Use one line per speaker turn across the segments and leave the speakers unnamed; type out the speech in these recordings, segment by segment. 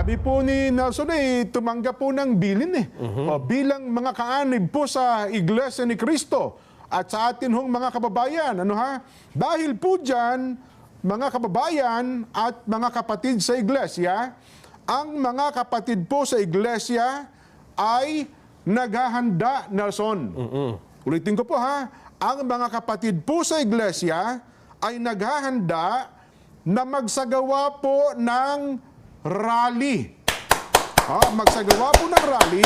Sabi po ni Nelson tumanggap po ng bilin O, bilang mga kaanib po sa Iglesia ni Cristo at sa atin hong mga kababayan. Dahil po dyan, mga kababayan at mga kapatid sa Iglesia, ang mga kapatid po sa Iglesia ay naghahanda, Nelson. Ulitin ko po ang mga kapatid po sa Iglesia ay naghahanda na magsagawa po ng rally. Magsagawa po ng rally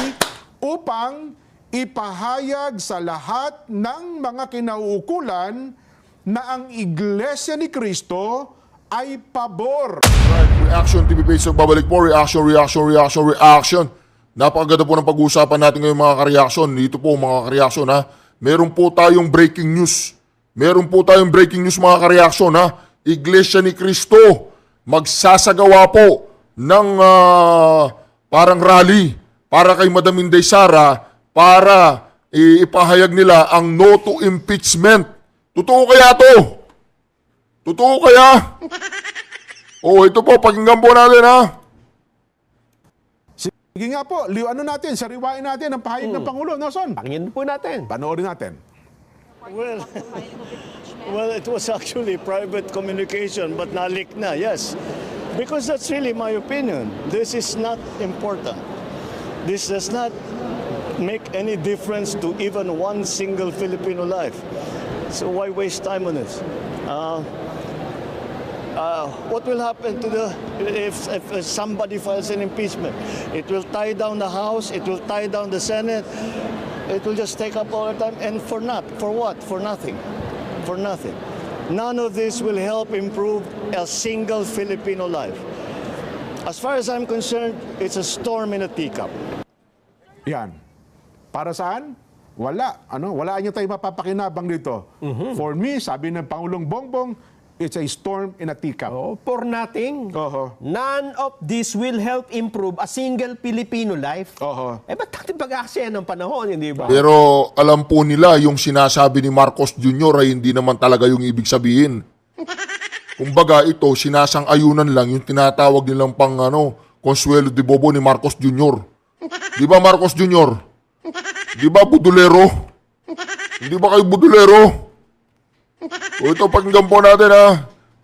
upang ipahayag sa lahat ng mga kinauukulan na ang Iglesia ni Cristo ay pabor.
Right, Reaction TV page, babalik po. Reaction. Napakaganda po ng pag-uusapan natin ngayon mga ka-reaction. Dito po mga ka-reaction meron po tayong breaking news. Mga ka-reaction Iglesia ni Cristo magsasagawa po ng parang rally para kay Madam Inday Sara para ipahayag nila ang no to impeachment. Totoo kaya to? Totoo kaya? Ito po, pakinggan po natin
Sige nga po, sariwain natin ang pahayag ng Pangulo, Nelson.
Pakinggan po natin.
Panoorin natin.
Well, it was actually private communication, but nalik na, yes. Because that's really my opinion. This is not important. This does not make any difference to even one single Filipino life. So why waste time on this? What will happen to if somebody files an impeachment? It will tie down the House, it will tie down the Senate, it will just take up all the time, and for what? For nothing. None of this will help improve a single Filipino life. As far as I'm concerned, it's a storm in a teacup.
Yan. Para saan? Wala. Wala niyo tayo mapapakinabang dito. For me, sabi ng Pangulong Bongbong, it's a storm in a teacup.
For nothing. None of this will help improve a single Filipino life. Ba't natin pag-aaksaya ng panahon, hindi ba?
Pero alam po nila yung sinasabi ni Marcos Jr. ay hindi naman talaga yung ibig sabihin. Kumbaga ito, sinasang-ayunan lang yung tinatawag nilang pang Consuelo de Bobo ni Marcos Jr. Di ba Marcos Jr.? Di ba budulero? Hindi ba kayo budulero? Ito, pakinggan po natin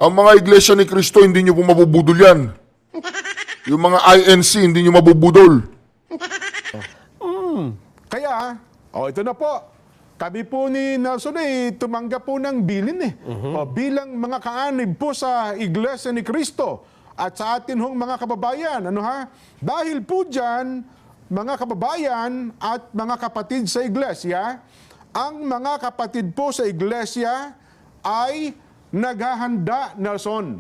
Ang mga Iglesia ni Cristo, hindi nyo po mabubudol yan. Yung mga INC, hindi nyo mabubudol.
Kaya, ito na po. Kami po ni Nelson tumanggap po ng bilin bilang mga kaanib po sa Iglesia ni Cristo at sa atin hong mga kababayan. Dahil po dyan, mga kababayan at mga kapatid sa Iglesia, ang mga kapatid po sa Iglesia ay naghahanda, Nelson.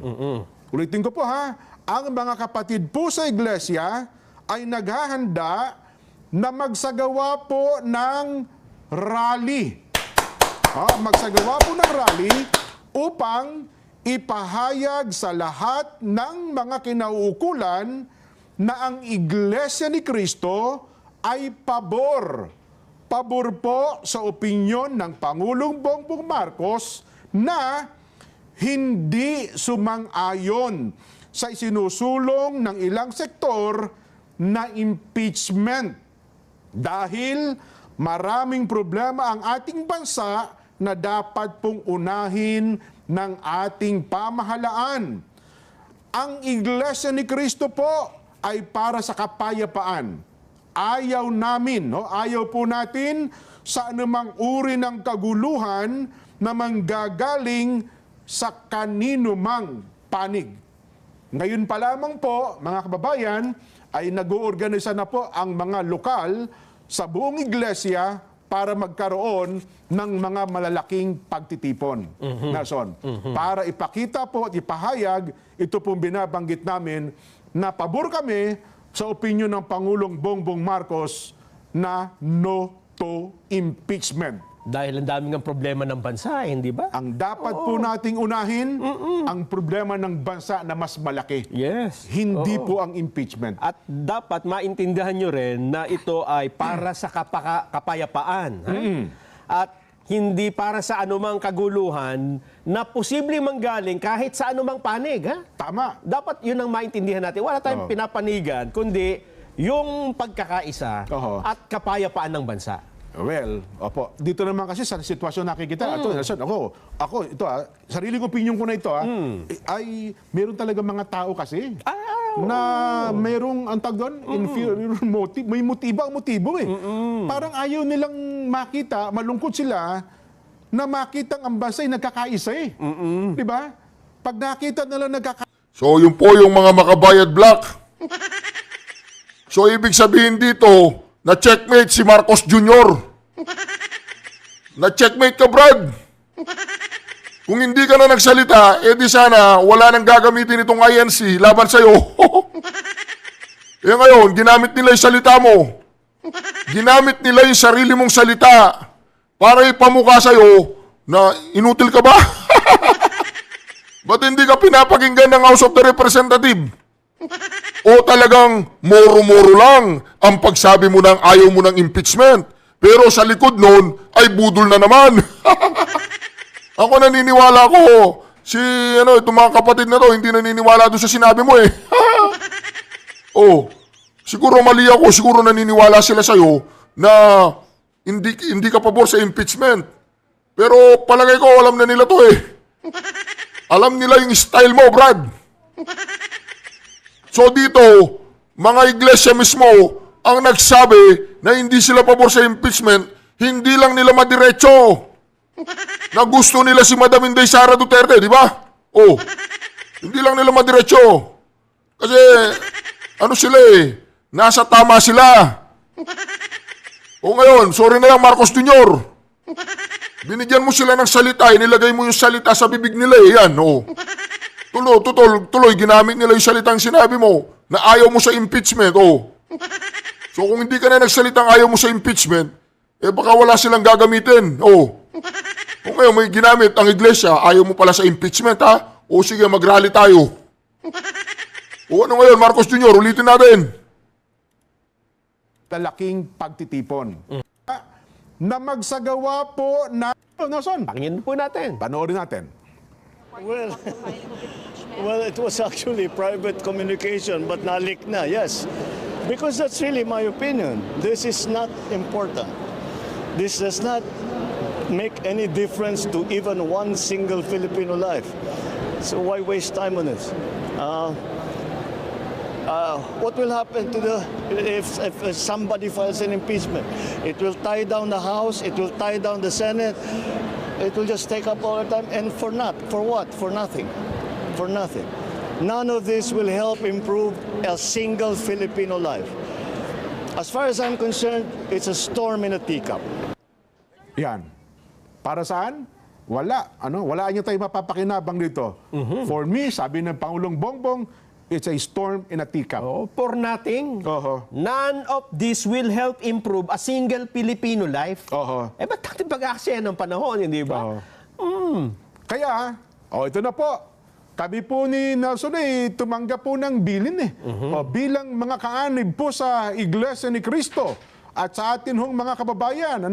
Ulitin ko po ang mga kapatid po sa Iglesia ay naghahanda na magsagawa po ng rally. Magsagawa po ng rally upang ipahayag sa lahat ng mga kinauukulan na ang Iglesia ni Cristo ay pabor. Pabor po sa opinyon ng Pangulong Bongbong Marcos na hindi sumang-ayon sa isinusulong ng ilang sektor na impeachment. Dahil maraming problema ang ating bansa na dapat pong unahin ng ating pamahalaan. Ang Iglesia ni Cristo po ay para sa kapayapaan. Ayaw po natin sa anumang uri ng kaguluhan na manggagaling sa kanino mang panig. Ngayon pa lamang po, mga kababayan, ay nag-oorganisa na po ang mga lokal sa buong iglesia para magkaroon ng mga malalaking pagtitipon. Nelson, para ipakita po at ipahayag, ito pong binabanggit namin na pabor kami sa opinyon ng Pangulong Bongbong Marcos na no to impeachment.
Dahil ang daming ang problema ng bansa, hindi ba?
Ang dapat po nating unahin, ang problema ng bansa na mas malaki.
Yes.
Hindi po ang impeachment.
At dapat maintindihan nyo rin na ito ay para sa kapayapaan. At hindi para sa anumang kaguluhan na posibleng manggaling kahit sa anumang panig. Ha?
Tama.
Dapat yun ang maintindihan natin. Wala tayong pinapanigan, kundi yung pagkakaisa
Oo.
at kapayapaan ng bansa.
Well, opo. Dito naman kasi sa sitwasyon nakikita, ito, Nelson, ito sarili kong opinion ko na ito, ay meron talaga mga tao kasi na merong, ang tawag doon, inferior motive, may motibo eh. Parang ayaw nilang makita, malungkot sila, na makita ang bansa ay nagkakaisa eh. Di ba? Pag nakita nila nagkakaisa,
So, yun po yung mga makabayad black. So, ibig sabihin dito, na checkmate si Marcos Jr. Na checkmate ka, Brad. Kung hindi ka na nagsalita, di sana wala nang gagamitin itong INC laban sa'yo. Ngayon, ginamit nila yung salita mo. Ginamit nila yung sarili mong salita para ipamukha sa'yo na inutil ka ba? Ba't hindi ka pinapakinggan ng House of the Representative? O talagang moro-moro lang ang pagsabi mo ng ayaw mo ng impeachment. Pero sa likod nun ay budol na naman. Ako naniniwala ko, itong mga kapatid na to, hindi naniniwala doon sa sinabi mo eh. Siguro mali ako, siguro naniniwala sila sa'yo na hindi ka pabor sa impeachment. Pero palagay ko, alam na nila to eh. Alam nila yung style mo, Brad. So dito, mga iglesia mismo ang nagsabi na hindi sila pabor sa impeachment, hindi lang nila madiretso. Na gusto nila si Madam Inday Sara Duterte, di ba? Hindi lang nila madiretso. Kasi, sila eh, nasa tama sila. Ngayon, sorry na lang Marcos Jr. Binigyan mo sila ng salita, nilagay mo yung salita sa bibig nila eh, yan, Tuloy, ginamit nila yung salitang sinabi mo na ayaw mo sa impeachment, So kung hindi ka na nagsalitang ayaw mo sa impeachment, baka wala silang gagamitin, Kung ngayon may ginamit ang iglesia, ayaw mo pala sa impeachment, ha? Sige, mag-rally tayo. Ano ngayon, Marcos Jr., ulitin natin.
talaking pagtitipon. Na magsagawa po na... Nelson,
Pakinggan po natin.
panoorin natin.
Well, it was actually private communication, but nalik na, yes. Because that's really my opinion. This is not important. This does not make any difference to even one single Filipino life. So why waste time on this? What will happen to if somebody files an impeachment? It will tie down the House, it will tie down the Senate, it will just take up all the time, and for what? For nothing. For nothing. None of this will help improve a single Filipino life. As far as I'm concerned, it's a storm in a teacup.
Yan. Para saan? Wala. Wala niyo tayo mapapakinabang dito. For me, sabi ng Pangulong Bongbong, it's a storm in a teacup.
For nothing. None of this will help improve a single Filipino life. Ba't natin pag-aaksaya ng panahon, hindi ba?
Kaya, ito na po. Kami po ni Nelson tumanggap po ng bilin eh. Bilang mga kaanib po sa Iglesia ni Cristo at sa atin hong mga kababayan.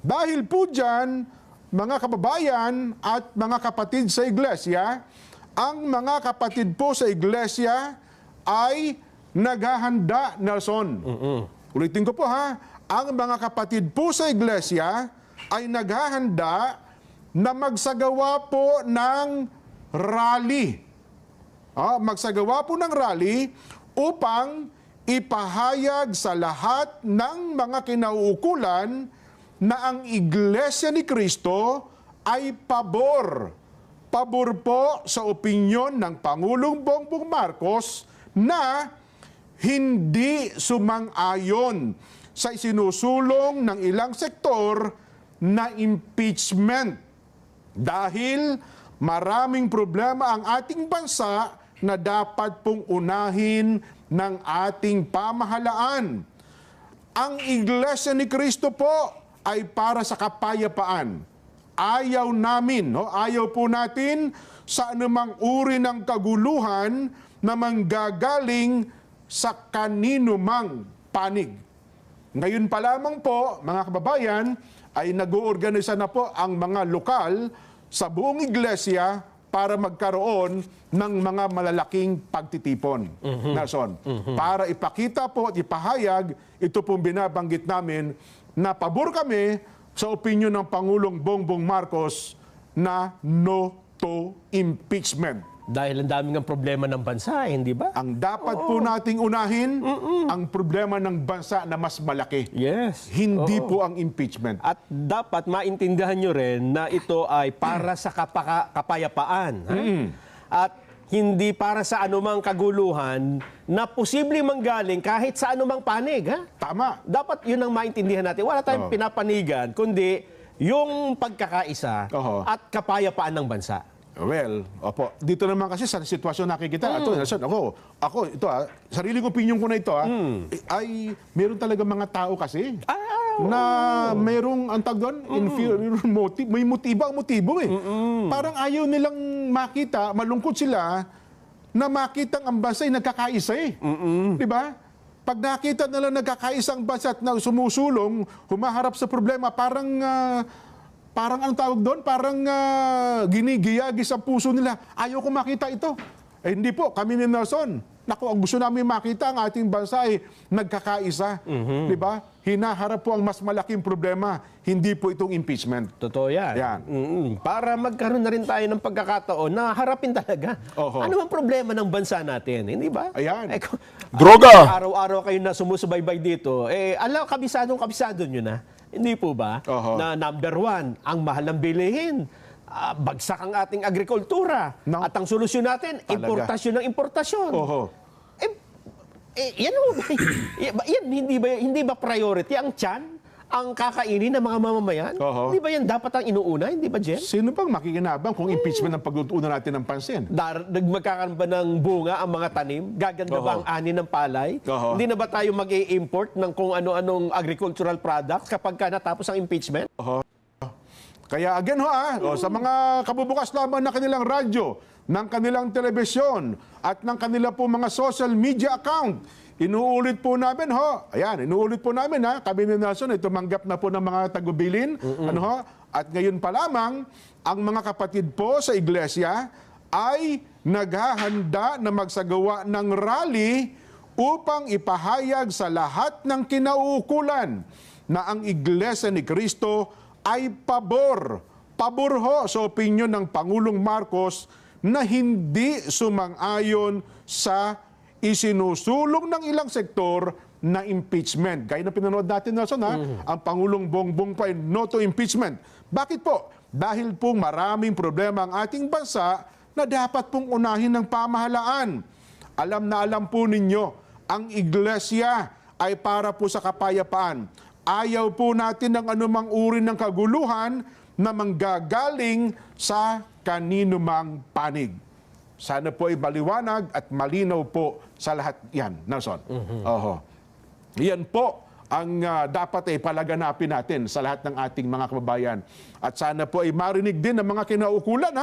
Dahil po dyan, mga kababayan at mga kapatid sa Iglesia, ang mga kapatid po sa Iglesia ay naghahanda, Nelson. Ulitin ko po ang mga kapatid po sa Iglesia ay naghahanda na magsagawa po ng rally. Magsagawa po ng rally upang ipahayag sa lahat ng mga kinauukulan na ang Iglesia ni Cristo ay pabor po sa opinyon ng Pangulong Bongbong Marcos na hindi sumang-ayon sa isinusulong ng ilang sektor na impeachment dahil maraming problema ang ating bansa na dapat pong unahin ng ating pamahalaan. Ang Iglesia ni Cristo po ay para sa kapayapaan. Ayaw namin, ayaw po natin sa anumang uri ng kaguluhan na manggagaling sa kanino mang panig. Ngayon pa lamang po, mga kababayan, ay nag-oorganisa na po ang mga lokal sa buong iglesia para magkaroon ng mga malalaking pagtitipon. Nason, para ipakita po at ipahayag, ito pong binabanggit namin, na pabor kami sa opinyon ng Pangulong Bongbong Marcos na no to impeachment.
Dahil ang daming ang problema ng bansa, hindi ba?
Ang dapat po nating unahin, ang problema ng bansa na mas malaki.
Yes.
Hindi po ang impeachment.
At dapat maintindihan nyo rin na ito ay para sa kapayapaan. Ha? At hindi para sa anumang kaguluhan na posibleng manggaling kahit sa anumang panig. Ha?
Tama.
Dapat yun ang maintindihan natin. Wala tayong pinapanigan, kundi yung pagkakaisa at kapayapaan ng bansa.
Well, opo. Dito naman kasi sa sitwasyon nakikita, ito sarili kong opinion ko na ito, ay meron talaga mga tao kasi na merong, ang tawag doon, inferior motive, may motibo eh. Parang ayaw nilang makita, malungkot sila, na makitang ang bansa ay nagkakaisa eh. Di ba? Pag nakita nila nagkakaisang bansa at na sumusulong, humaharap sa problema, parang anong tawag doon? Parang ginigiyagi sa puso nila. Ayaw ko makita ito. Eh hindi po, kami ni Nelson. Naku, ang gusto namin makita ang ating bansa ay nagkakaisa. Di ba? Hinaharap po ang mas malaking problema. Hindi po itong impeachment.
Totoo yan.
Yan.
Para magkaroon na rin tayo ng pagkakataon na harapin talaga. Ano ang problema ng bansa natin? Hindi ba?
Ayan.
Droga!
Araw-araw kayo na sumusubaybay dito. Kabisadong nyo na. Hindi po ba? Na number one, ang mahal ng bilihin. Bagsak ang ating agrikultura.
No.
At ang solusyon natin,
Talaga.
importasyon ng importasyon. Yan, hindi ba priority ang tiyan? Ang kakainin ng mga mamamayan? Hindi ba yan dapat ang inuuna? Hindi ba, Jen?
Sino bang makikinabang kung impeachment ang pag-uuna natin ng pansin?
Magkakaroon ba ng bunga ang mga tanim? Gaganda ba ang ani ng palay? Hindi na ba tayo mag-i-import ng kung ano-anong agricultural products kapag natapos ang impeachment?
Kaya again sa mga kabubukas lamang na kanilang radyo, ng kanilang telebisyon, at ng kanila po mga social media account, inuulit po namin inuulit po namin kami ni Nelson ay tumanggap na po ng mga tagubilin, at ngayon pa lamang, ang mga kapatid po sa iglesia ay naghahanda na magsagawa ng rally upang ipahayag sa lahat ng kinauukulan na ang Iglesia ni Cristo ay pabor sa opinyon ng Pangulong Marcos na hindi sumang-ayon sa isinusulong ng ilang sektor na impeachment. Gaya na pinanood natin, Nelson, ang Pangulong Bongbong pa ay no to impeachment. Bakit po? Dahil po maraming problema ang ating bansa na dapat pong unahin ng pamahalaan. Alam po ninyo, ang iglesia ay para po sa kapayapaan. Ayaw po natin ng anumang uri ng kaguluhan na manggagaling sa kaninumang panig. Sana po ay maliwanag at malinaw po sa lahat yan, Nelson. Yan po ang dapat ay palaganapin natin sa lahat ng ating mga kababayan. At sana po ay marinig din ng mga kinaukulan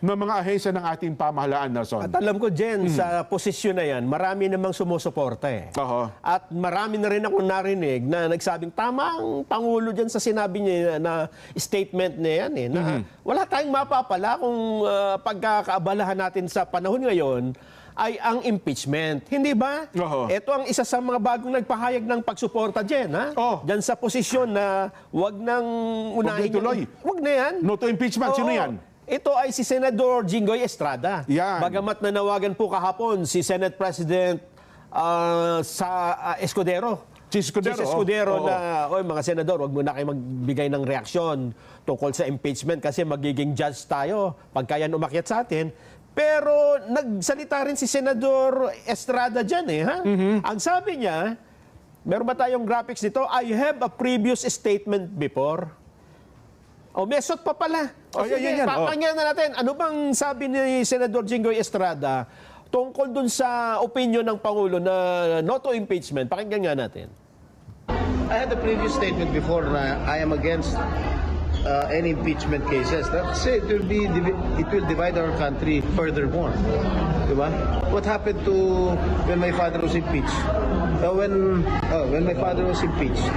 ng mga ahensya ng ating pamahalaan, Nelson.
At alam ko, Jen, sa posisyon na yan, marami namang sumusuporta eh. At marami na rin akong narinig na nagsabing, tama ang Pangulo dyan sa sinabi niya na statement niya yan na wala tayong mapapala kung pagkakaabalahan natin sa panahon ngayon ay ang impeachment. Hindi ba? Ito ang isa sa mga bagong nagpahayag ng pagsuporta dyan, Dyan sa posisyon na wag nang unahin. Wag na yan.
No to impeachment. Sino yan?
Ito ay si Senador Jinggoy Estrada.
Yan.
Bagamat nanawagan po kahapon si Senate President Escudero. Si Escudero na, mga senador, wag muna kayo magbigay ng reaksyon tungkol sa impeachment kasi magiging judge tayo pagka yan umakyat sa atin. Pero nagsalita rin si Senador Estrada dyan Ang sabi niya, meron ba tayong graphics dito? I have a previous statement before. Mesot pa pala. Pakinggan na natin. Ano bang sabi ni Senador Jinggoy Estrada tungkol dun sa opinion ng Pangulo na no to impeachment? Pakinggan nga natin.
I had a previous statement before na I am against any impeachment cases. That's it. It will divide our country furthermore. Diba? What happened to when my father was impeached? When my father was impeached,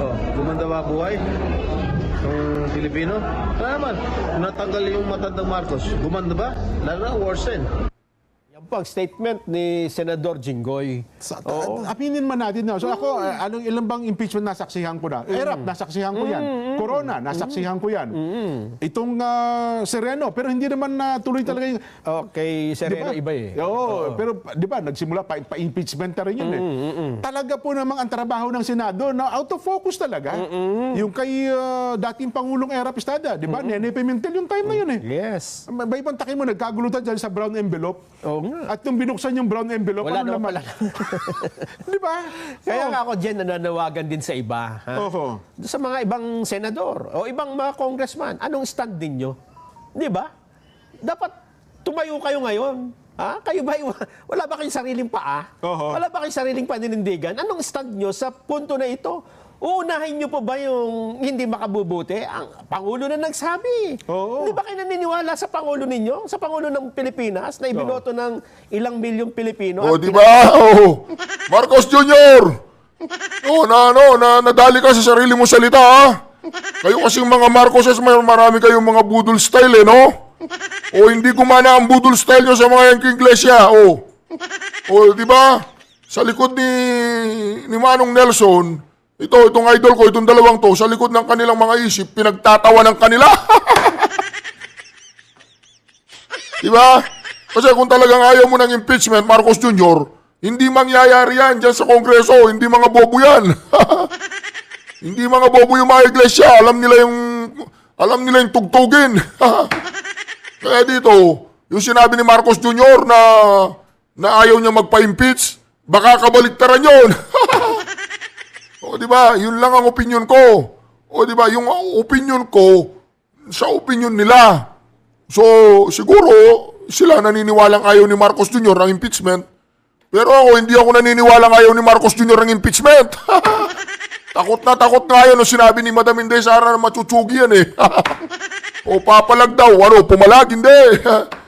Oh, gumanda ba buhay ng Pilipino? Ano naman, natanggal yung matandang Marcos. Gumanda ba? Lalo na, worsen.
Yan po ang statement ni Senador Jinggoy.
Aminin man natin na. So ako, anong ilang bang impeachment nasaksihan ko na? ERAP, nasaksihan ko yan. Corona, nasaksihan ko yan. Itong Sereno, pero hindi naman natuloy talaga yung...
Okay, Sereno iba eh.
Oo, pero di ba, nagsimula pa-impeachment na rin yun Talaga po namang ang trabaho ng Senado na out of focus talaga. Yung kay dating Pangulong Erap Estrada, di ba? Nene Pimentel yung time na yun
Yes.
May ibang takin mo, nagkagulutan dyan sa brown envelope.
Oo nga.
At nung binuksan yung brown envelope,
Wala
ano
naman
naman?
pala.
Di ba?
Kaya nga ako dyan nananawagan din sa iba. Ha?
Oho.
Sa mga ibang senador o ibang mga congressman, anong stand ninyo? Di ba? Dapat tumayo kayo ngayon. Ha? Kayo ba, wala ba kayong sariling paa?
Oho.
Wala ba kayong sariling paninindigan? Anong stand nyo sa punto na ito? Uunahin nyo po ba yung hindi makabubuti? Ang Pangulo na nagsabi.
Oo.
Hindi ba kayo naniniwala sa Pangulo ninyo? Sa Pangulo ng Pilipinas na ibinoto ng ilang milyong Pilipino?
O,
At
di ba? Oh, Marcos Jr. Oh, nadali ka sa sarili mo salita, ha? Kayo kasing mga Marcoses, marami kayong mga budol style, no? O, hindi gumana ang budol style nyo sa mga yung iglesia, o. O, di ba? Sa likod ni Manong Nelson, itong idol ko, itong dalawang to, sa likod ng kanilang mga isip, pinagtatawa ng kanila. Di ba? Kasi kung talagang ayaw mo ng impeachment, Marcos Jr., hindi mangyayari yan dyan sa Kongreso. Hindi mga bobo yan. Hindi mga bobo yung mga iglesia. Alam nila yung tugtugin. Kaya dito, yung sinabi ni Marcos Jr. na ayaw niya magpa-impeach, baka kabaliktaran yun. O, di ba? Yun lang ang opinion ko. O, di ba? Yung opinion ko, sa opinion nila. So, siguro, sila naniniwalang ayaw ni Marcos Jr. ng impeachment. Pero ako, hindi ako naniniwalang ayaw ni Marcos Jr. ng impeachment. Takot nga yan nung sinabi ni Madam Inday Sara na machuchugi yan eh. O, papalag daw. Pumalag, hindi.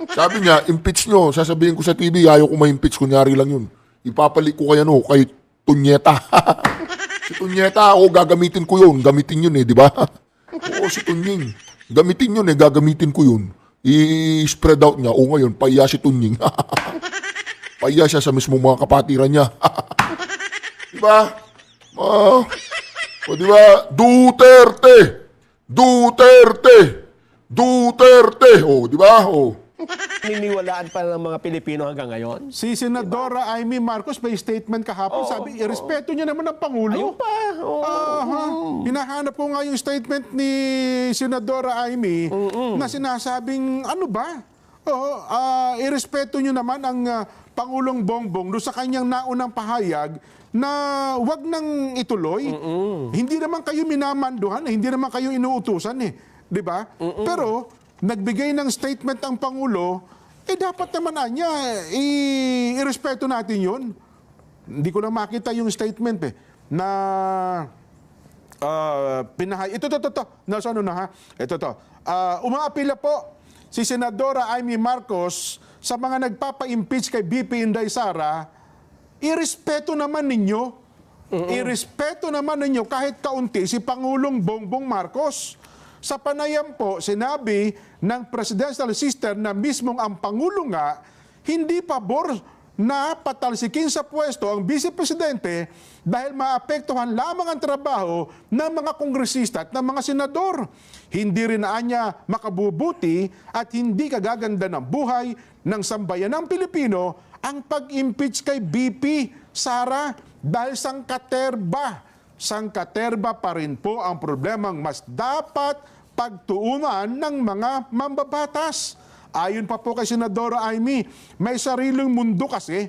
Sabi niya, impeach nyo. Sasabihin ko sa TV, ayaw ko ma-impeach. Kunyari lang yun. Ipapalik ko kay Tunyeta. Si Tunyeta, gagamitin ko yun. Gamitin yun di ba? Oo, si Tunying. Gamitin yun gagamitin ko yun. I-spread out niya. O ngayon, paiya si Tunying. Paiya siya sa mismong mga kapatiran niya. Di ba? O di ba? Duterte. O, di ba? O.
Niniwalaan pa ng mga Pilipino hanggang ngayon?
Si Senadora Amy Marcos may statement kahapon. Sabi, irespeto niya naman ang Pangulo.
Ayun pa.
Hinahanap ko nga yung statement ni Senadora Amy na sinasabing, ano ba? Irespeto niyo naman ang Pangulong Bongbong doon sa kanyang naunang pahayag na wag nang ituloy. Hindi naman kayo minamanduhan, hindi naman kayo inuutusan di ba? Pero nagbigay ng statement ang Pangulo, dapat naman niya irespeto natin yun. Hindi ko lang makita yung statement na ito. Nasa ano na ha? Ito. Umaapila po si Senadora Amy Marcos sa mga nagpapa-impeach kay BP Inday Sara, irespeto naman ninyo. Irespeto naman ninyo kahit kaunti si Pangulong Bongbong Marcos. Sa panayam po, sinabi ng presidential sister na mismong ang Pangulo nga, hindi pabor na patalsikin sa pwesto ang Vice Presidente dahil maapektuhan lamang ang trabaho ng mga kongresista at ng mga senador. Hindi rin niya makabubuti at hindi kagaganda ng buhay ng sambayanang Pilipino ang pag-impeach kay BP Sara dahil sangkaterba pa rin po ang problemang mas dapat pagtuunan ng mga mambabatas. Ayon pa po kay Senadora Amy, may sariling mundo kasi.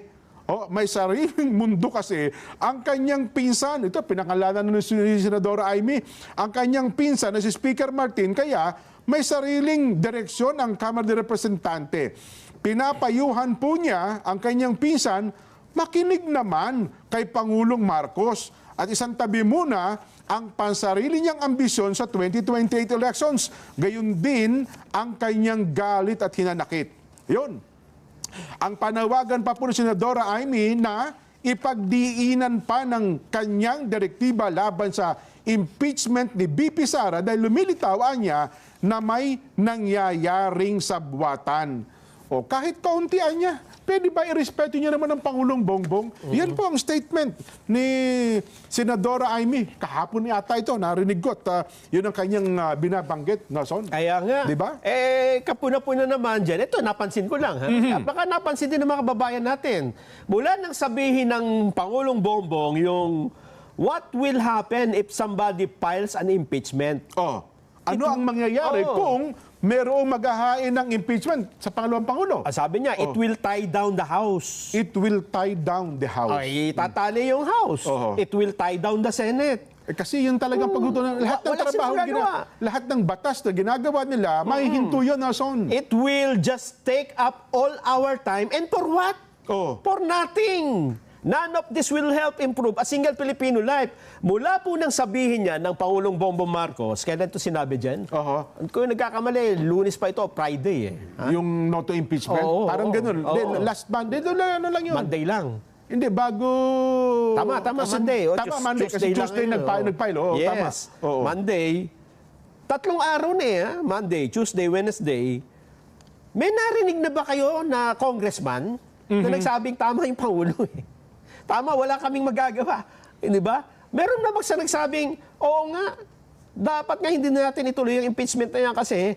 May sariling mundo kasi ang kanyang pinsan, ito pinangalanan ni Senadora Amy, ang kanyang pinsan na si Speaker Martin, kaya may sariling direksyon ang Kamara de Representante. Pinapayuhan po niya ang kanyang pinsan, makinig naman kay Pangulong Marcos at isang tabi muna ang pansarili niyang ambisyon sa 2028 elections. Gayon din ang kanyang galit at hinanakit. Yun. Ang panawagan pa po ni Senadora Amy na ipagdiinan pa ng kanyang direktiba laban sa impeachment ni BP Sara dahil lumilitaw niya na may nangyayaring sabwatan. O kahit kauntian niya, pwede ba irespeto niya naman ng Pangulong Bongbong? Yan po ang statement ni Senadora Amy. Kahapon yata ito, narinig ko at yun ang kanyang binabanggit, Nason.
Kaya nga.
Diba?
Kapuna-puna naman dyan. Ito, napansin ko lang. Ha? Baka napansin din ng mga kababayan natin. Mula nang sabihin ng Pangulong Bongbong yung what will happen if somebody files an impeachment?
Oh, ano ang mangyayari kung merong maghahain ng impeachment sa pangalawang Pangulo?
Sabi niya, it will tie down the House.
It will tie down the House.
Ay, tatali yung House. It will tie down the Senate.
Kasi yun talagang pagtutunan. Lahat ng
Wala
trabaho,
silang magagawa.
lahat ng batas na ginagawa nila, mahihinto yun, Nason.
It will just take up all our time. And for what?
Oh.
For nothing. None of this will help improve a single Filipino life. Mula po nang sabihin niya ng Pangulong Bongbong Marcos, kailan ito sinabi dyan? Kung nagkakamali, Lunes pa ito, Friday eh.
Yung no to impeachment.
Oo,
Parang
oo,
ganun.
oo.
Then, last Monday, ano lang yun?
Monday lang.
Hindi, bago...
Tama,
Monday.
Monday.
Monday. Kasi Tuesday
lang yun.
nag-file. Oo,
yes.
tama. Oo.
Monday. 3 araw na eh. Monday, Tuesday, Wednesday. May narinig na ba kayo na congressman na nagsabing tama yung Pangulo eh? Tama, wala kaming magagawa. Hindi ba? Meron na ba sa nagsabing, oo nga, dapat nga hindi na natin ituloy yung impeachment na yan kasi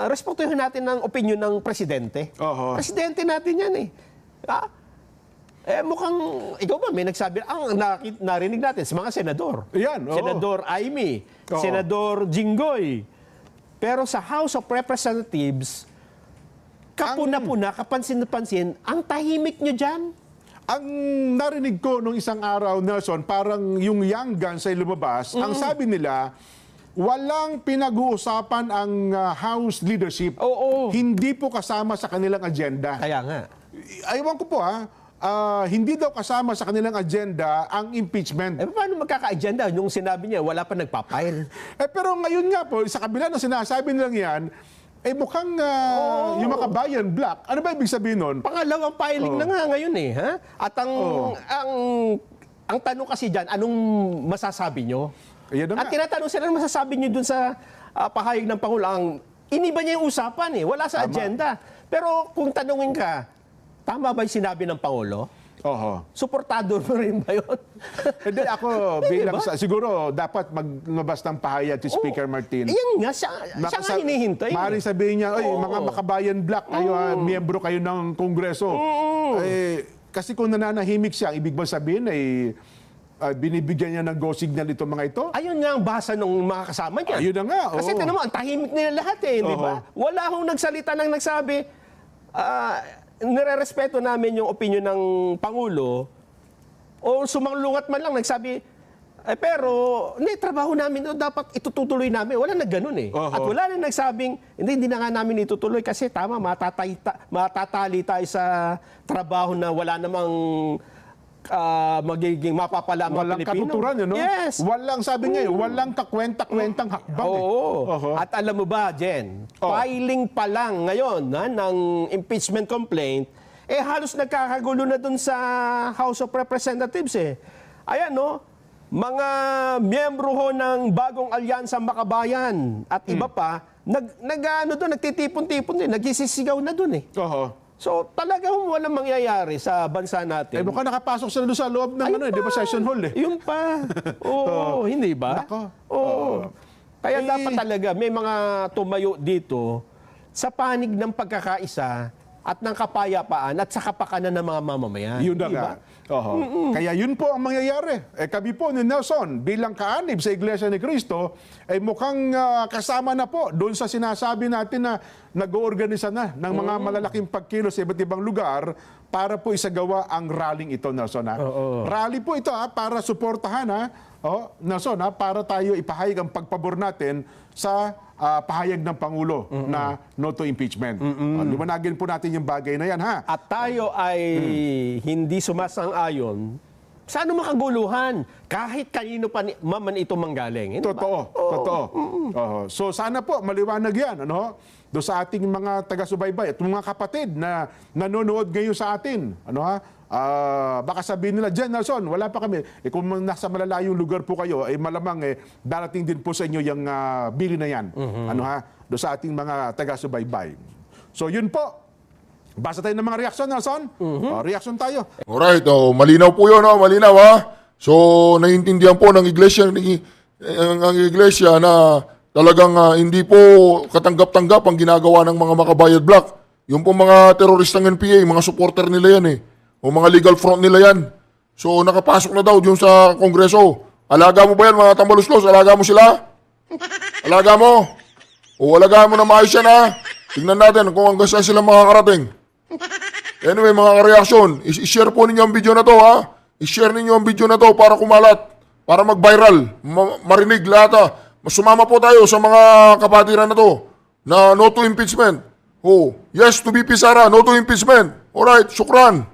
respetuhin natin ang opinion ng presidente. Presidente natin yan eh. Mukhang, ikaw ba, may nagsabi, ang narinig natin sa mga senador.
Yan, oo.
Senador Amy, Senador Jinggoy. Pero sa House of Representatives, kapuna-puna, kapansin-pansin, ang tahimik nyo dyan.
Ang narinig ko nung isang araw, Nelson, parang yung young guns ay lumabas. Ang sabi nila, walang pinag-uusapan ang House leadership. Hindi po kasama sa kanilang agenda.
Kaya nga.
Aywan ko po hindi daw kasama sa kanilang agenda ang impeachment.
Paano magkaka-agenda? Yung sinabi niya, wala pa nagpapile.
Pero ngayon nga po, sa kabila ng sinasabi nilang yan, mukhang yung Makabayan Black. Ano ba ibig sabihin nun?
Pangalawang filing na nga ngayon eh. Ha? At ang tanong kasi dyan, anong masasabi nyo? At tinatanong sila, anong masasabi nyo dun sa pahayag ng Pangulo? Iniba niya yung usapan eh. Wala sa agenda. Pero kung tanungin ka, tama ba yung sinabi ng Pangulo? Suportado mo rin ba yun?
Hindi, ako bilang siguro dapat maglabas ng pahayag si Speaker Martin.
Yan nga, siya nga hinihintay.
Maaaring sabihin niya, mga Makabayan Black, kayo, miyembro kayo ng Kongreso. Kasi kung nananahimik siya, ang ibig mo sabihin ay binibigyan niya ng go signal itong mga ito.
Ayun nga ang basa ng mga kasama niya.
Ayun na nga.
Kasi tinan mo, ang tahimik nila lahat eh, di ba? Wala akong nagsalita nang nagsabi, nire-respeto namin yung opinion ng Pangulo o sumalungat man lang nagsabi, pero trabaho namin, dapat itutuloy namin. Wala na ganun eh. At wala na nagsabing, hindi na nga namin itutuloy kasi tama, matatali tayo sa trabaho na wala namang magiging mapapala ang mga
Walang
Pilipino.
katuturan, yun, no?
Yes.
Walang, sabi niya, walang kakwenta-kwentang hakbang.
At alam mo ba, Jen, filing pa lang ngayon ng impeachment complaint, halos nagkakagulo na dun sa House of Representatives eh. Ayan, no? Mga miyembro ho ng bagong alyansa Makabayan at iba pa, nagtitipon-tipon din, nagsisisigaw na dun eh. So, talagang walang mangyayari sa bansa natin.
Mukhang nakapasok sila doon sa loob ng di ba, session hall eh.
Yun pa. Hindi ba? Kaya dapat talaga may mga tumayo dito sa panig ng pagkakaisa at ng kapayapaan at sa kapakanan ng mga mamamayan.
Yun na nga. Kaya yun po ang mangyayari. Kami po ni Nelson, bilang kaanib sa Iglesia ni Cristo, mukhang kasama na po doon sa sinasabi natin na nag-oorganisa na ng mga malalaking pagkilos sa iba't ibang lugar para po isagawa ang rallying ito, Nelson. Rally po ito para suportahan, Nelson, para tayo ipahayag ang pagpabor natin sa pahayag ng Pangulo na no to impeachment. Liwanagin po natin yung bagay na yan, ha?
At tayo ay hindi sumasang-ayon Sana makaguluhan. Kahit kanino pa man ito manggaling. Hindi ba?
Totoo. So sana po maliwanag yan, ano? Do sa ating mga taga-subaybay at mga kapatid na nanonood ngayon sa atin, ano ha? Baka sabihin nila, Jen Nelson, wala pa kami. Kung nasa malalayong lugar po kayo, malamang darating din po sa inyo yung bili na yan. Ano ha? Do sa ating mga taga-subaybay. So yun po. Basta tayo ng mga reaksyon, Nelson. Reaksyon tayo.
Alright, malinaw po yun, malinaw ha. So, naiintindihan po ng iglesia, ang iglesia na talagang hindi po katanggap-tanggap ang ginagawa ng mga Makabayad Black. Yung po mga teroristang NPA, mga supporter nila yan o mga legal front nila yan. So, nakapasok na daw yung sa Kongreso. Alaga mo ba yan, mga tambaluslos? Alaga mo sila? Alaga mo? O alaga mo na maayos yan ha? Tingnan natin kung hanggang saan sila makakarating. Anyway, mga ka-reaksyon, i-share po ninyo ang video na to, ha? I-share ninyo ang video na to para kumalat, para mag-viral, marinig lahat, ha? Sumama po tayo sa mga kapatiran na to, na no to impeachment. Oh, yes to BP Sara, no to impeachment. Alright, syukran.